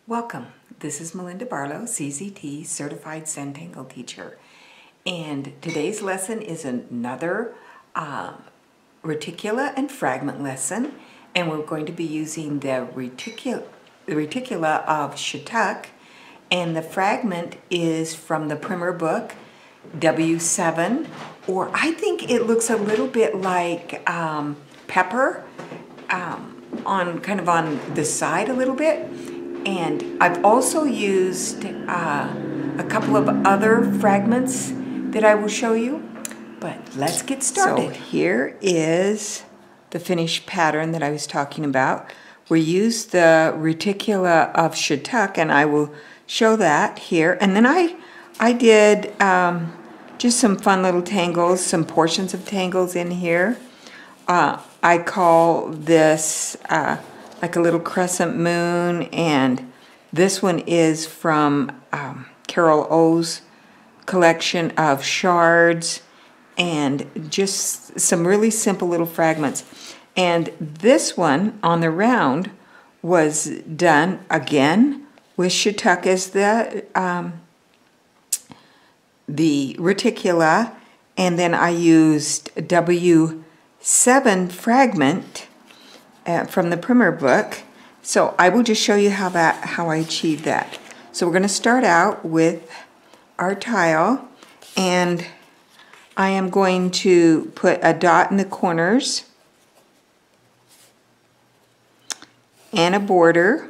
Welcome. This is Melinda Barlow, CZT, Certified Zentangle Teacher. And today's lesson is another reticula and fragment lesson. And we're going to be using the reticula of Shattuck. And the fragment is from the primer book, W7. Or I think it looks a little bit like pepper, on the side a little bit. And I've also used a couple of other fragments that I will show you, but let's get started. So here is the finished pattern that I was talking about. We used the reticula of Shattuck, and I will show that here. And then I did just some fun little tangles, some portions of tangles in here. I call this like a little crescent moon, and this one is from Carol O's collection of shards, and just some really simple little fragments. And this one on the round was done again with Shattuck as the reticula, and then I used W7 fragment from the primer book. So I will just show you how I achieved that. So we're going to start out with our tile, and I am going to put a dot in the corners and a border.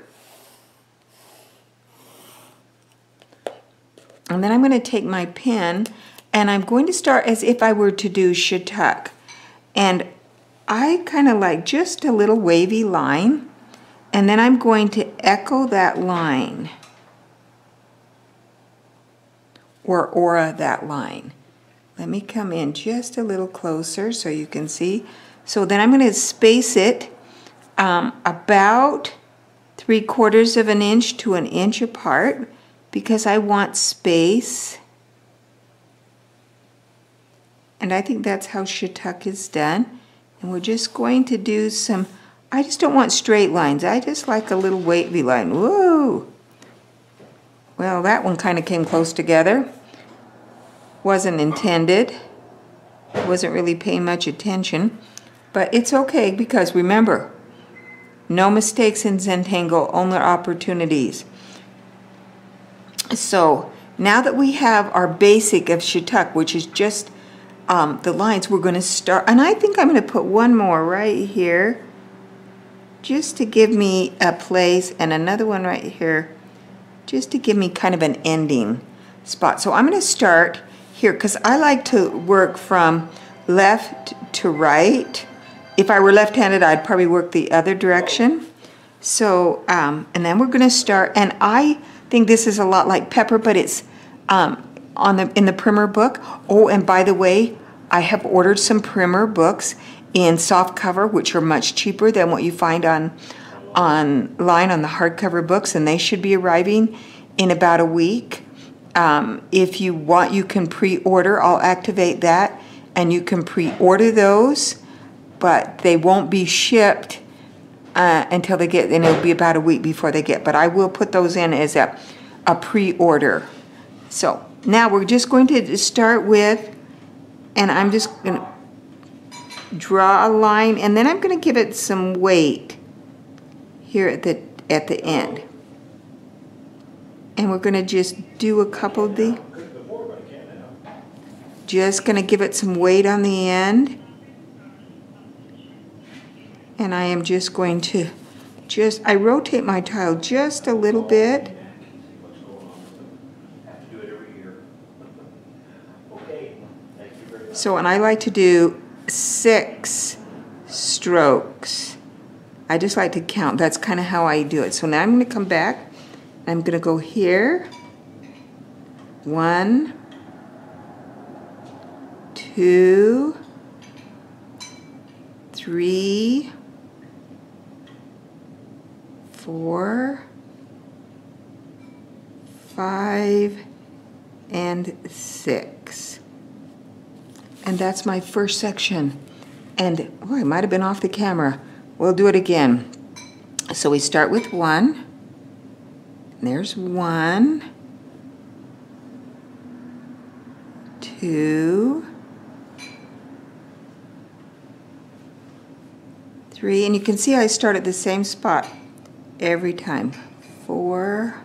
And then I'm going to take my pen, and I'm going to start as if I were to do Shattuck. And I kind of like just a little wavy line, and then I'm going to echo that line, or aura that line. Let me come in just a little closer so you can see. So then I'm going to space it about 3/4 of an inch to an inch apart, because I want space. And I think that's how Shattuck is done. And we're just going to do some, I just don't want straight lines. I just like a little wavy line. Woo! Well, that one kind of came close together. Wasn't intended. Wasn't really paying much attention. But it's okay, because remember, no mistakes in Zentangle, only opportunities. So now that we have our basic of Shattuck, which is just the lines, we're going to start, and I think I'm going to put one more right here just to give me a place, and another one right here just to give me kind of an ending spot. So I'm going to start here, because I like to work from left to right. If I were left-handed, I'd probably work the other direction. So and then we're going to start, and I think this is a lot like pepper, but it's in the primer book. Oh, and by the way, I have ordered some primer books in soft cover, which are much cheaper than what you find online on the hardcover books, and they should be arriving in about a week. If you want, you can pre-order. I'll activate that, and you can pre-order those, but they won't be shipped until they get, and it'll be about a week before they get, but I will put those in as a pre-order. So now we're just going to start with, and I'm just going to draw a line, and then I'm going to give it some weight here at the end. And we're going to just do a couple of the, just going to give it some weight on the end. And I am just going to I rotate my tile just a little bit. So, and I like to do 6 strokes. I just like to count. That's kind of how I do it. So now I'm going to come back. I'm going to go here. 1, 2, 3, 4, 5, and 6. And that's my first section. And, oh, I might have been off the camera. We'll do it again. So we start with 1, And there's 1, 2, 3, and you can see I start at the same spot every time. 4,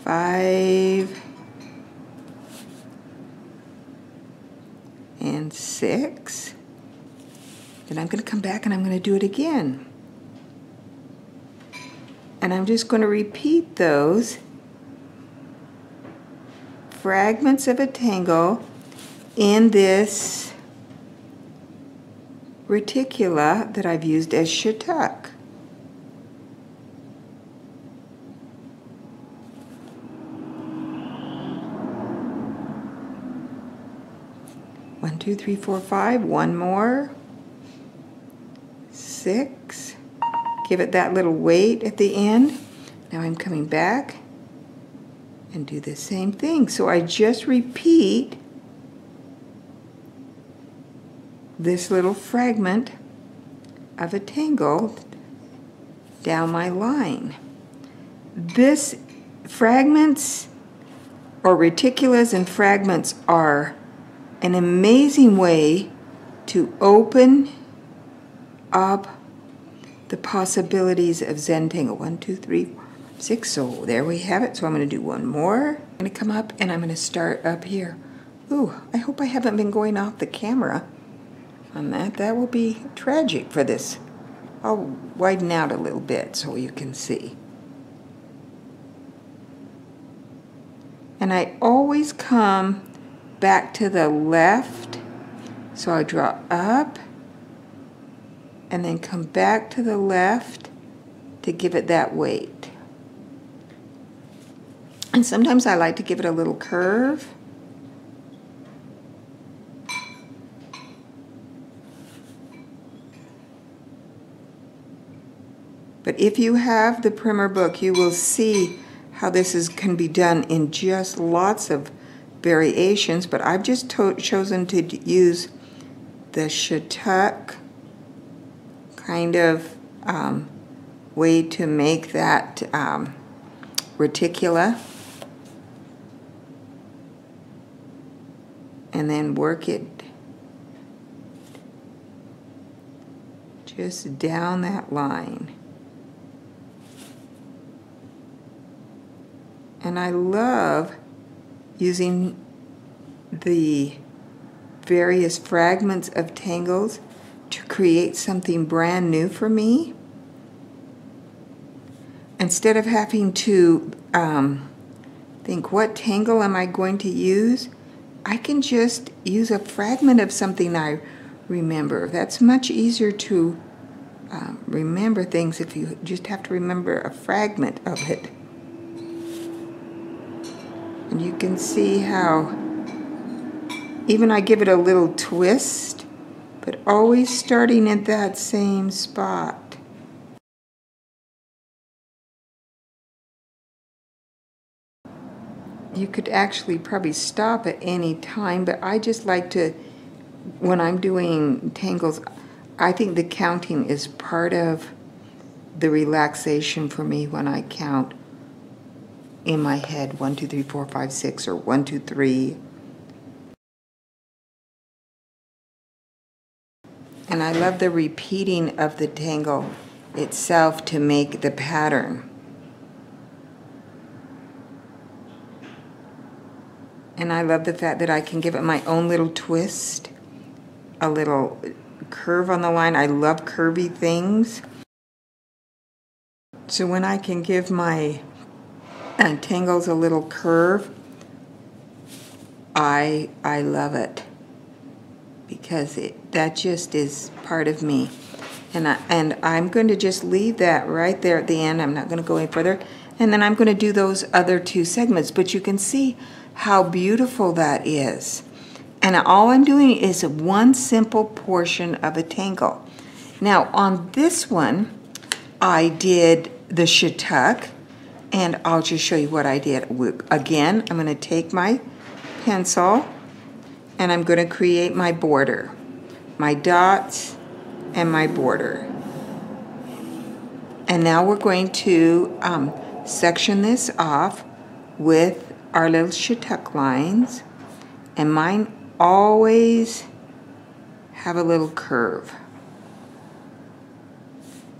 5, and 6. Then I'm going to come back and I'm going to do it again. And I'm just going to repeat those fragments of a tangle in this reticula that I've used as Shattuck. One, 2, 3, 4, 5. One more. 6. Give it that little weight at the end. Now I'm coming back and do the same thing. So I just repeat this little fragment of a tangle down my line. This fragments or reticulas and fragments are an amazing way to open up the possibilities of Zentangle. 1, 2, 3, 4, 6. So there we have it. So I'm going to do one more. I'm going to come up and I'm going to start up here. Ooh, I hope I haven't been going off the camera on that. That will be tragic for this. I'll widen out a little bit so you can see. And I always come back to the left. So I draw up and then come back to the left to give it that weight. And sometimes I like to give it a little curve. But if you have the primer book, you will see how this can be done in just lots of variations. But I've just chosen to use the Shattuck kind of way to make that reticula, and then work it just down that line. And I love using the various fragments of tangles to create something brand new for me. Instead of having to think, what tangle am I going to use? I can just use a fragment of something I remember. That's much easier to remember things if you just have to remember a fragment of it. And you can see how even I give it a little twist, but always starting at that same spot. You could actually probably stop at any time, but I just like to, when I'm doing tangles, I think the counting is part of the relaxation for me when I count in my head. 1, 2, 3, 4, 5, 6, or 1, 2, 3. And I love the repeating of the tangle itself to make the pattern. And I love the fact that I can give it my own little twist, a little curve on the line. I love curvy things. So when I can give my tangles a little curve, I love it, because that just is part of me. And I'm going to just leave that right there at the end. I'm not going to go any further. And then I'm going to do those other 2 segments. But you can see how beautiful that is. And all I'm doing is one simple portion of a tangle. Now on this one, I did the Shattuck, and I'll just show you what I did. Again, I'm going to take my pencil and I'm going to create my border, my dots and my border. And now we're going to section this off with our little Shattuck lines. And mine always have a little curve.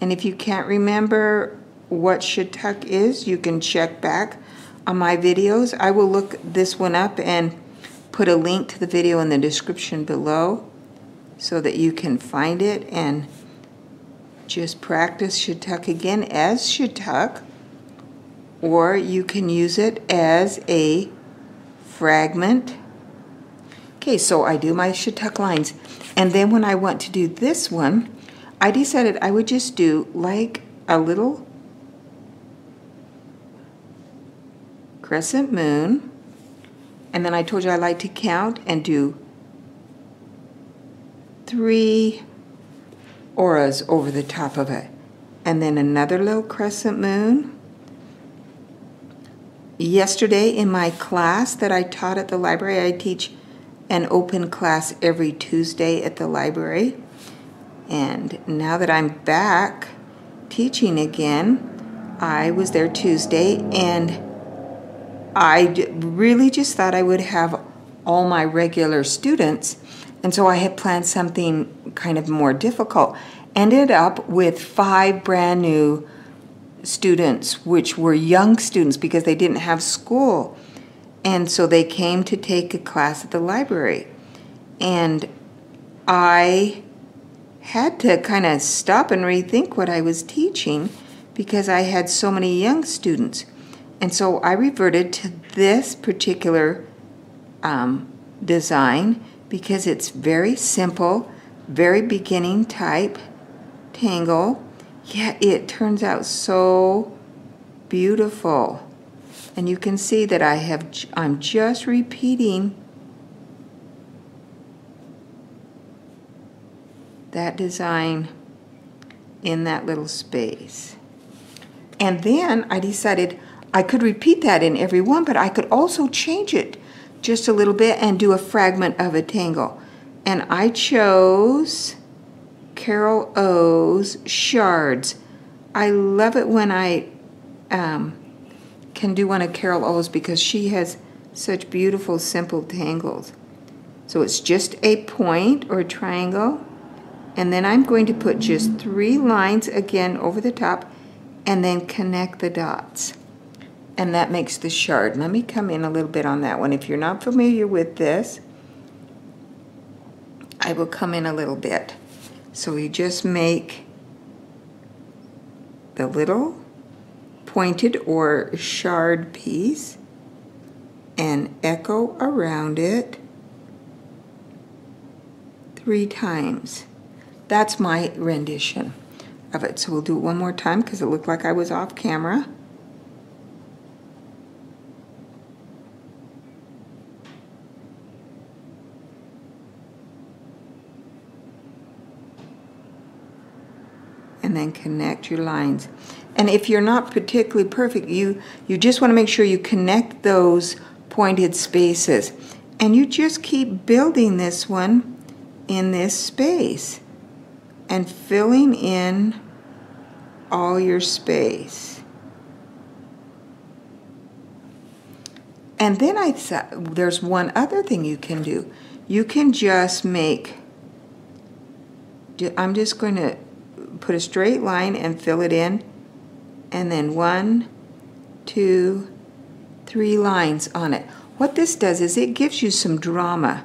And if you can't remember what Shattuck is, you can check back on my videos. I will look this one up and put a link to the video in the description below so that you can find it and just practice Shattuck again as Shattuck, or you can use it as a fragment. Okay, so I do my Shattuck lines, and then when I want to do this one, I decided I would just do like a little crescent moon, and then I told you I like to count and do 3 auras over the top of it, and then another little crescent moon. Yesterday in my class that I taught at the library, I teach an open class every Tuesday at the library, and now that I'm back teaching again, I was there Tuesday, and I really just thought I would have all my regular students, and so I had planned something kind of more difficult. Ended up with 5 brand new students, which were young students because they didn't have school. And so they came to take a class at the library. And I had to kind of stop and rethink what I was teaching because I had so many young students. And so I reverted to this particular design because it's very simple, very beginning type tangle. Yeah, it turns out so beautiful. And you can see that I'm just repeating that design in that little space. And then I decided I could repeat that in every one, but I could also change it just a little bit and do a fragment of a tangle. And I chose Carol O's Shards. I love it when I can do one of Carol O's because she has such beautiful simple tangles. So it's just a point or a triangle, and then I'm going to put just 3 lines again over the top and then connect the dots. And that makes the shard. Let me come in a little bit on that one. If you're not familiar with this, I will come in a little bit. So you just make the little pointed or shard piece and echo around it 3 times. That's my rendition of it. So we'll do it one more time because it looked like I was off camera. And then connect your lines. And if you're not particularly perfect, you just want to make sure you connect those pointed spaces. And you just keep building this one in this space and filling in all your space. And then I thought there's one other thing you can do. You can just make, I'm just going to put a straight line and fill it in, and then 1, 2, 3 lines on it. What this does is it gives you some drama.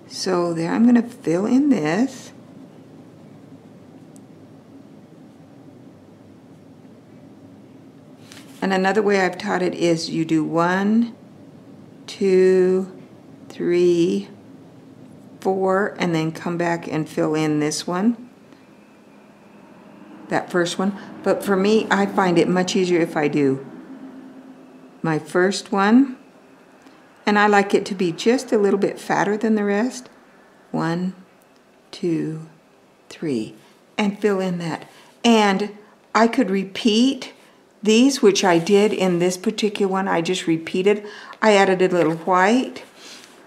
So there, I'm going to fill in this. And another way I've taught it is you do 1, 2, 3, 4, and then come back and fill in this one. That first one. But for me, I find it much easier if I do my first one, and I like it to be just a little bit fatter than the rest. 1, 2, 3, and fill in that. And I could repeat these, which I did in this particular one. I just repeated. I added a little white,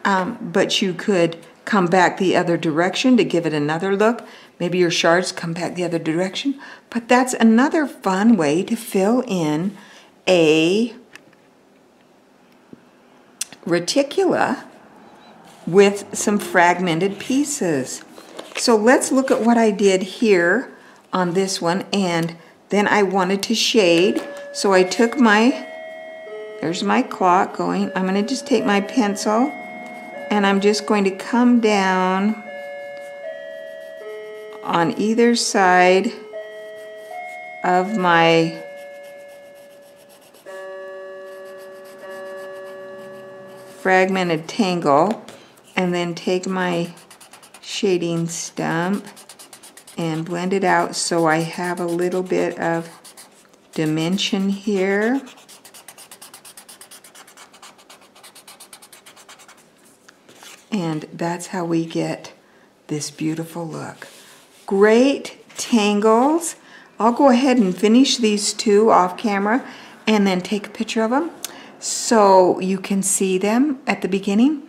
but you could come back the other direction to give it another look. Maybe your shards come back the other direction. But that's another fun way to fill in a reticula with some fragmented pieces. So let's look at what I did here on this one, and then I wanted to shade, so I took there's my clock going. I'm going to just take my pencil and I'm just going to come down on either side of my fragmented tangle, and then take my shading stump and blend it out so I have a little bit of dimension here. And that's how we get this beautiful look. Great tangles. I'll go ahead and finish these two off camera and then take a picture of them so you can see them at the beginning.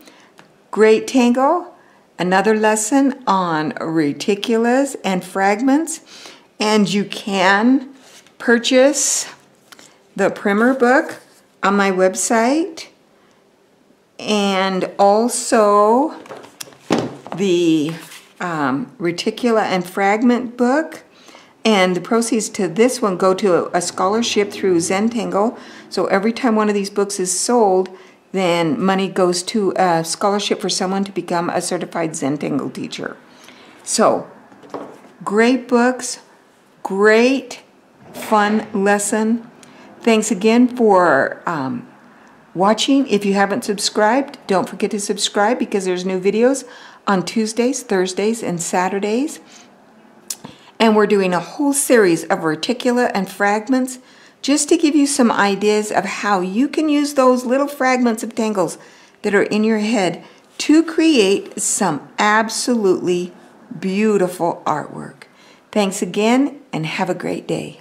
Great tangle. Another lesson on reticulas and fragments, and you can purchase the primer book on my website, and also the reticula and fragment book, and the proceeds to this one go to a scholarship through Zentangle. So every time one of these books is sold, then money goes to a scholarship for someone to become a certified Zentangle teacher. So, great books, great fun lesson. Thanks again for watching. If you haven't subscribed, don't forget to subscribe because there's new videos on Tuesdays, Thursdays, and Saturdays. And we're doing a whole series of reticula and fragments, just to give you some ideas of how you can use those little fragments of tangles that are in your head to create some absolutely beautiful artwork. Thanks again, and have a great day.